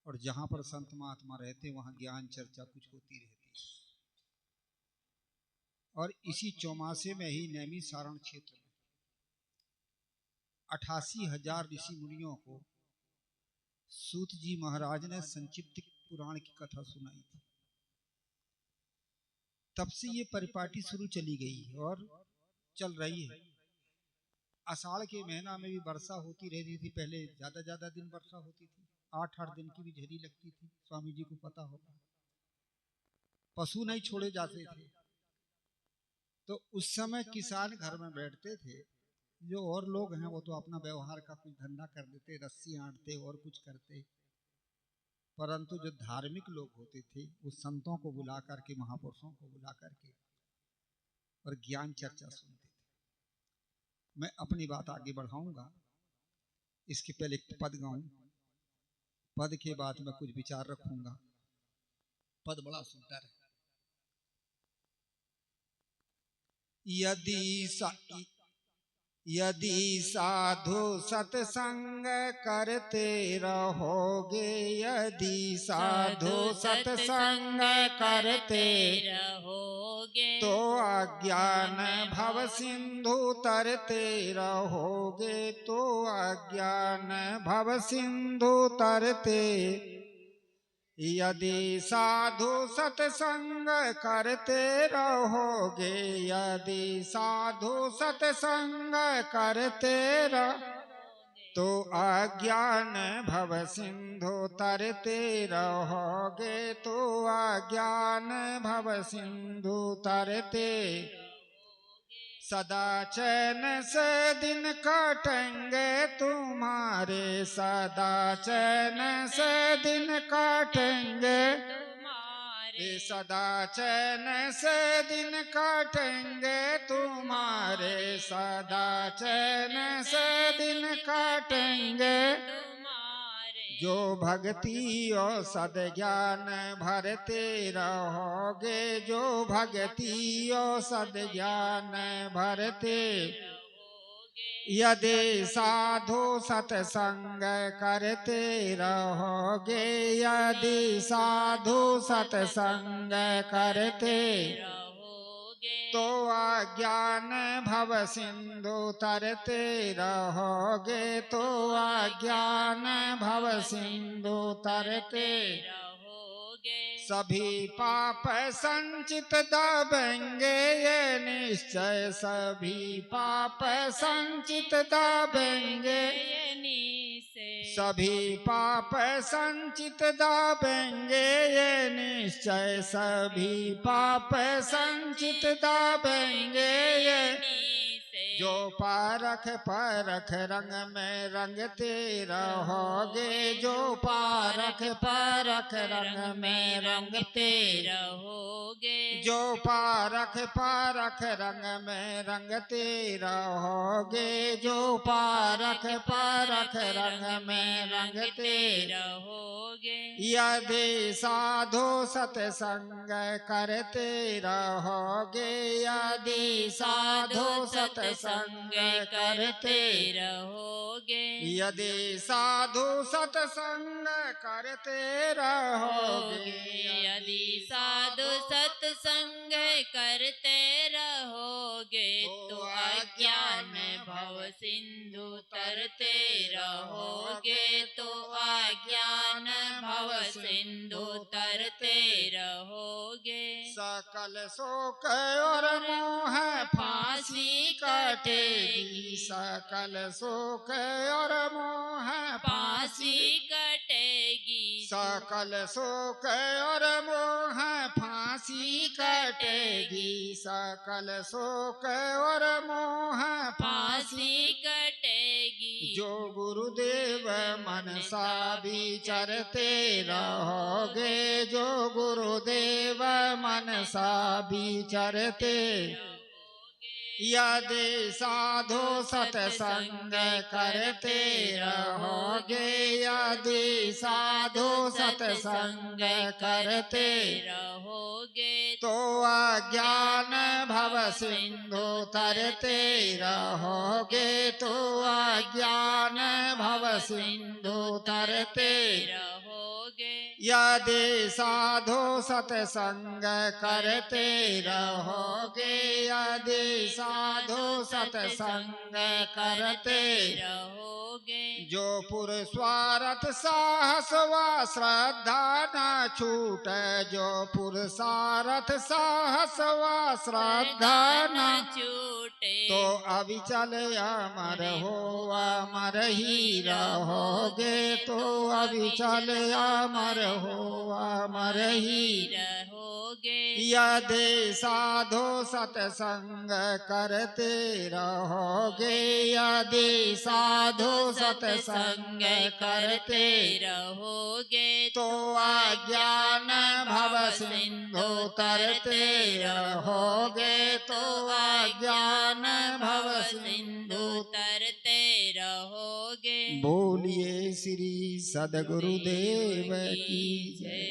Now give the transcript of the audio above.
और जहां पर संत महात्मा रहते वहां ज्ञान चर्चा कुछ होती रहती है। और इसी चौमासे में ही नैमी सारण क्षेत्र में 88,000 ऋषि मुनियों को सूत जी महाराज ने संक्षिप्त पुराण की कथा सुनाई थी। तब से ये परिपाटी शुरू चली गई और चल रही है। आषाढ़ के महीना में भी वर्षा होती रहती थी। पहले ज्यादा दिन वर्षा होती थी, 8-8 दिन की भी झड़ी लगती थी, स्वामी जी को पता होगा। पशु नहीं छोड़े जाते थे, तो उस समय किसान घर में बैठते थे। जो और लोग हैं वो तो अपना व्यवहार का कुछ धंधा कर देते, रस्सी आंटते और कुछ करते, परंतु जो धार्मिक लोग होते थे वो संतों को बुला करके, महापुरुषों को बुला करके और ज्ञान चर्चा सुनते थे। मैं अपनी बात आगे बढ़ाऊंगा, इसके पहले एक पद गाऊं, पद के बाद मैं कुछ विचार रखूंगा। पद बड़ा सुंदर है। यदि साधु सत्संग करते रहोगे, यदि साधु सत्संग करते रहोगे, तो अज्ञान भव सिंधु तरते रहोगे, तो अज्ञान भव सिंधु तरते। यदि साधु सत्संग करते रहोगे, यदि साधु सत्संग करते रहोगे, तो अज्ञान भव सिंधु तरते रहोगे, तो अज्ञान भव सिंधु तरते। सदा चैन से दिन काटेंगे तुम्हारे, सदा चैन से दिन काटेंगे तुम्हारे, सदा चैन से दिन काटेंगे तुम्हारे, सदा चैन से दिन काटेंगे तुम्हारे। जो भक्ति और सद्ज्ञान भरते रहोगे, जो भक्ति और सद्ज्ञान भरते। यदि साधु सत्संग करते रहोगे, यदि साधु सत्संग करते रहोगे, तो अज्ञान भव सिंधु तरते रहोगे, तो अज्ञान भव सिंधु तरते रहोगे। सभी पाप संचित दाबेंगे ये निश्चय, सभी पाप संचित दाबेंगे ये निश्चय, सभी पाप संचित दाबेंगे ये निश्चय, सभी पाप संचित दाबेंगे ये निश्चय। जो पारख परख रंग में रंगते रहोगे, जो पारख परख रंग में रंगते रहोगे, जो पारख परख रंग में रंगते रहोगे, जो पारख परख रंग में रंगते रहोगे। यदि साधु सत्संग करते रहोगे, यदि साधु सत्संग करते रहोगे, यदि साधु सत्संग करते रहोगे, यदि साधु सत्संग करते रहोगे, तो अज्ञान भव सिंधु तरते रहोगे, तो अज्ञान भव सिंधु तरते रहोगे। सकल शोक और मोह फांसी कटेगी, सकल शोक और मोह फांसी कटेगी, सकल शोक और मोह फांसी कटेगी, सकल शोक और मोह फांसी कटेगी। जो गुरुदेव मनसा विचरते रहोगे, जो गुरुदेव मनसा विचरते। यदि साधु सत्संग करते रहोगे, यदि साधु सत्संग करते रहोगे, तो अज्ञान भव सिंधु तरते रहोगे, तो अज्ञान भव सिंधु तरते रहोगे। यदि साधु सत्संग करते रहोगे, यदि साधु सत्संग करते रहोगे, जो पुरुषार्थ साहस व श्रद्धा न छूट, जो पुरुषार्थ साहस व श्रद्धा न छूटे, तो अविचल अमर हो, अमर ही रहोगे, तो अविचल अमर हो, अमर ही रहोगे। यदि साधु सत्संग करते रहोगे, यदि साधु सत्संग करते रहोगे, तो अज्ञान भव सिंधु तरते रहोगे, तो अज्ञान भव सिंधु तरते रहोगे। बोलिए श्री सद्गुरुदेव की जय।